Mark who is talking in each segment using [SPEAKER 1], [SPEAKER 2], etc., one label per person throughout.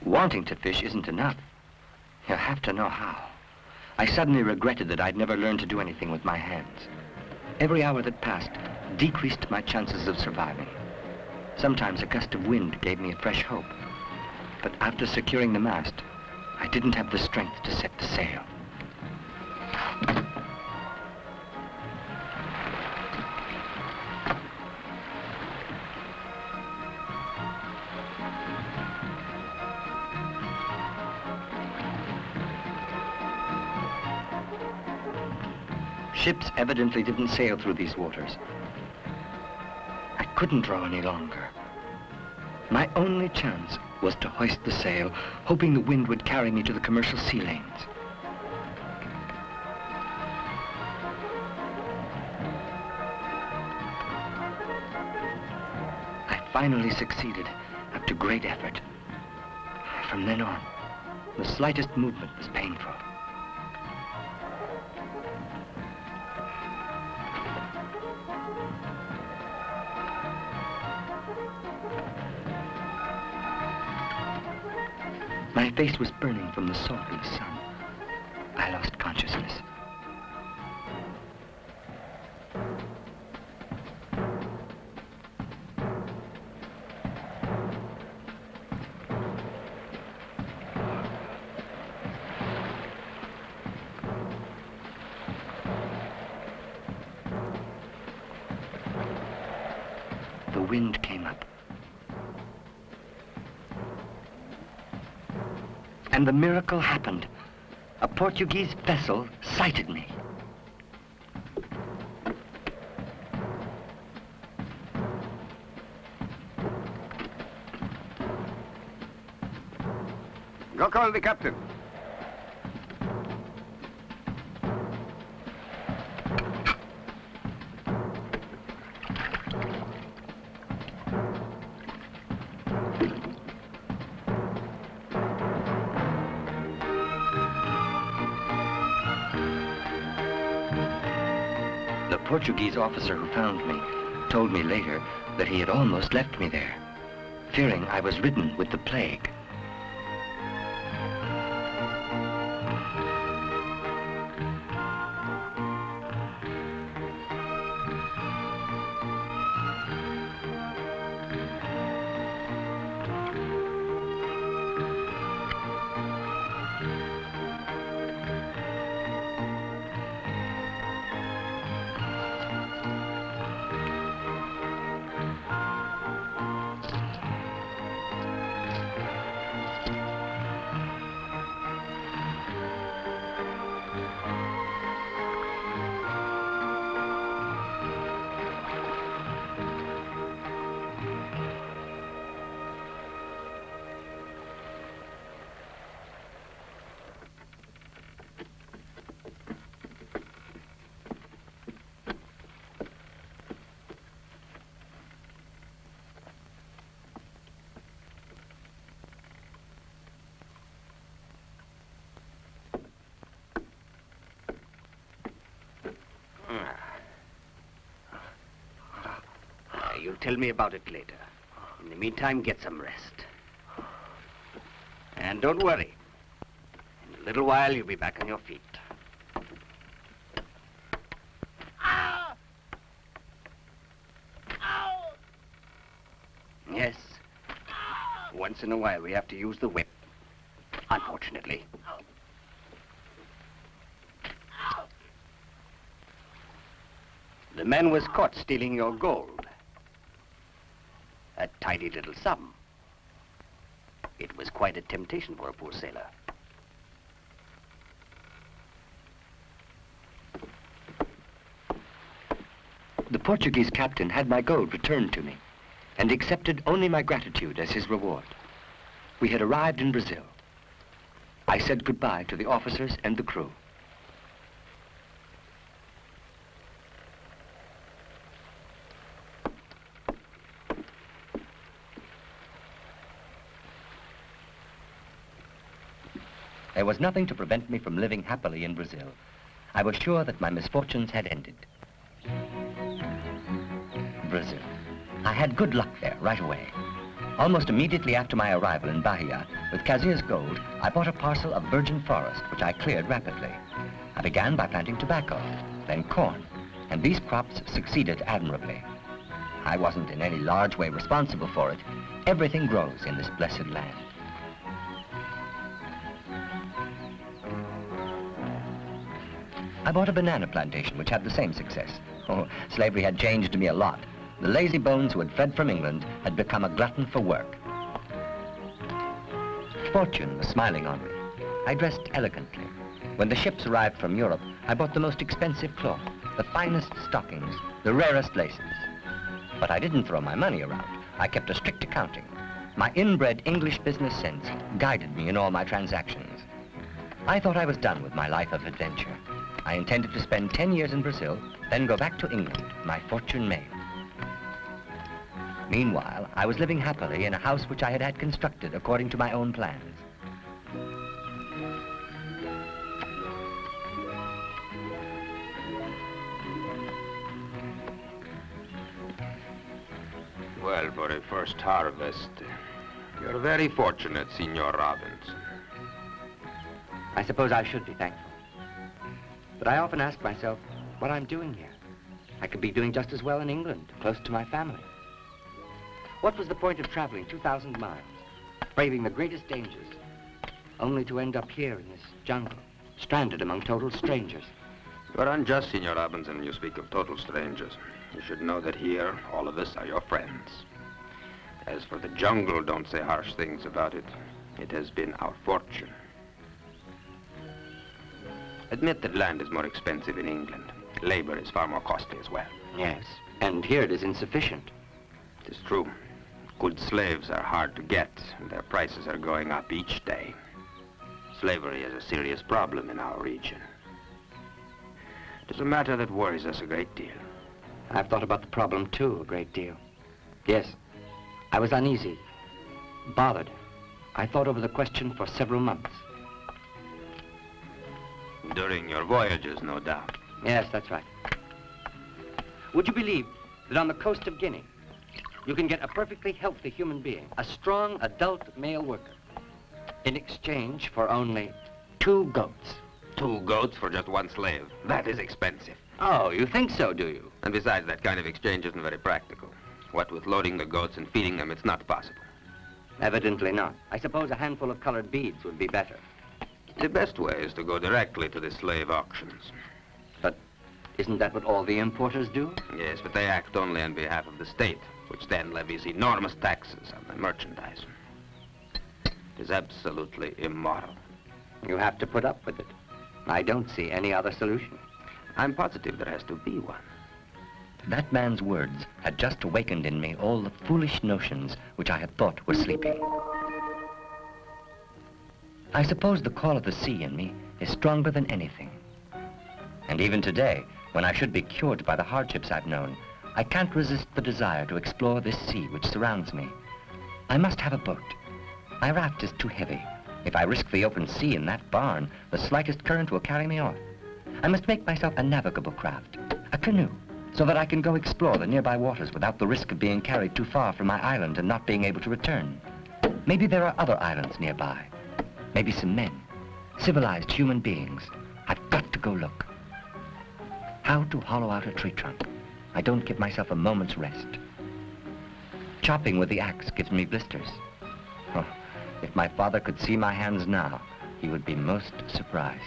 [SPEAKER 1] Wanting to fish isn't enough. You have to know how. I suddenly regretted that I'd never learned to do anything with my hands. Every hour that passed decreased my chances of surviving. Sometimes a gust of wind gave me a fresh hope. But after securing the mast, I didn't have the strength to set the sail. Ships evidently didn't sail through these waters. I couldn't row any longer. My only chance was to hoist the sail, hoping the wind would carry me to the commercial sea lanes. I finally succeeded, after great effort. From then on, the slightest movement was painful. My face was burning from the salt of the sun. I lost consciousness. The wind came up. And the miracle happened. A Portuguese vessel sighted me.
[SPEAKER 2] Go call the captain.
[SPEAKER 1] The Portuguese officer who found me told me later that he had almost left me there, fearing I was ridden with the plague.
[SPEAKER 2] You'll tell me about it later. In the meantime, get some rest. And don't worry. In a little while, you'll be back on your feet. Yes. Once in a while, we have to use the whip. Unfortunately. The man was caught stealing your gold. A tidy little sum. It was quite a temptation for a poor sailor.
[SPEAKER 1] The Portuguese captain had my gold returned to me and accepted only my gratitude as his reward. We had arrived in Brazil. I said goodbye to the officers and the crew. There was nothing to prevent me from living happily in Brazil. I was sure that my misfortunes had ended. Brazil. I had good luck there right away. Almost immediately after my arrival in Bahia, with Kazir's gold, I bought a parcel of virgin forest, which I cleared rapidly. I began by planting tobacco, then corn, and these crops succeeded admirably. I wasn't in any large way responsible for it. Everything grows in this blessed land. I bought a banana plantation, which had the same success. Oh, slavery had changed me a lot. The lazy bones who had fled from England had become a glutton for work. Fortune was smiling on me. I dressed elegantly. When the ships arrived from Europe, I bought the most expensive cloth, the finest stockings, the rarest laces. But I didn't throw my money around. I kept a strict accounting. My inbred English business sense guided me in all my transactions. I thought I was done with my life of adventure. I intended to spend 10 years in Brazil, then go back to England, my fortune made. Meanwhile, I was living happily in a house which I had had constructed according to my own plans.
[SPEAKER 3] Well, for a first harvest, you're very fortunate, Signor Robinson.
[SPEAKER 1] I suppose I should be thankful. But I often ask myself what I'm doing here. I could be doing just as well in England, close to my family. What was the point of traveling 2,000 miles, braving the greatest dangers, only to end up here in this jungle, stranded among total strangers?
[SPEAKER 3] You're unjust, Signor Robinson, when you speak of total strangers. You should know that here, all of us are your friends. As for the jungle, don't say harsh things about it. It has been our fortune. Admit that land is more expensive in England. Labor is far more costly as well.
[SPEAKER 1] Yes, and here it is insufficient.
[SPEAKER 3] It is true. Good slaves are hard to get, and their prices are going up each day. Slavery is a serious problem in our region. It is a matter that worries us a great deal.
[SPEAKER 1] I've thought about the problem, too, a great deal. Yes, I was uneasy, bothered. I thought over the question for several months.
[SPEAKER 3] During your voyages, no doubt.
[SPEAKER 1] Yes, that's right. Would you believe that on the coast of Guinea, you can get a perfectly healthy human being, a strong adult male worker, in exchange for only 2 goats?
[SPEAKER 3] 2 goats for just 1 slave. That is expensive.
[SPEAKER 1] Oh, you think so, do you?
[SPEAKER 3] And besides, that kind of exchange isn't very practical. What with loading the goats and feeding them, it's not possible.
[SPEAKER 1] Evidently not. I suppose a handful of colored beads would be better.
[SPEAKER 3] The best way is to go directly to the slave auctions.
[SPEAKER 1] But isn't that what all the importers do?
[SPEAKER 3] Yes, but they act only on behalf of the state, which then levies enormous taxes on the merchandise. It is absolutely immoral.
[SPEAKER 1] You have to put up with it. I don't see any other solution.
[SPEAKER 3] I'm positive there has to be one.
[SPEAKER 1] That man's words had just awakened in me all the foolish notions which I had thought were sleeping. I suppose the call of the sea in me is stronger than anything. And even today, when I should be cured by the hardships I've known, I can't resist the desire to explore this sea which surrounds me. I must have a boat. My raft is too heavy. If I risk the open sea in that barn, the slightest current will carry me off. I must make myself a navigable craft, a canoe, so that I can go explore the nearby waters without the risk of being carried too far from my island and not being able to return. Maybe there are other islands nearby. Maybe some men, civilized human beings. I've got to go look. How to hollow out a tree trunk. I don't give myself a moment's rest. Chopping with the axe gives me blisters. Oh, if my father could see my hands now, he would be most surprised.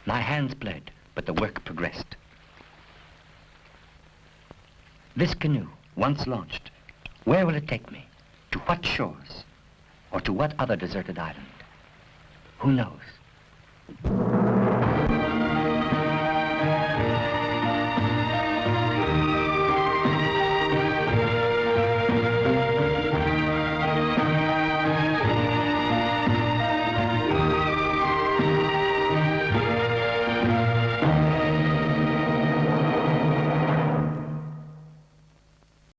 [SPEAKER 1] My hands bled, but the work progressed. This canoe, once launched, where will it take me? To what shores? Or to what other deserted island? Who knows?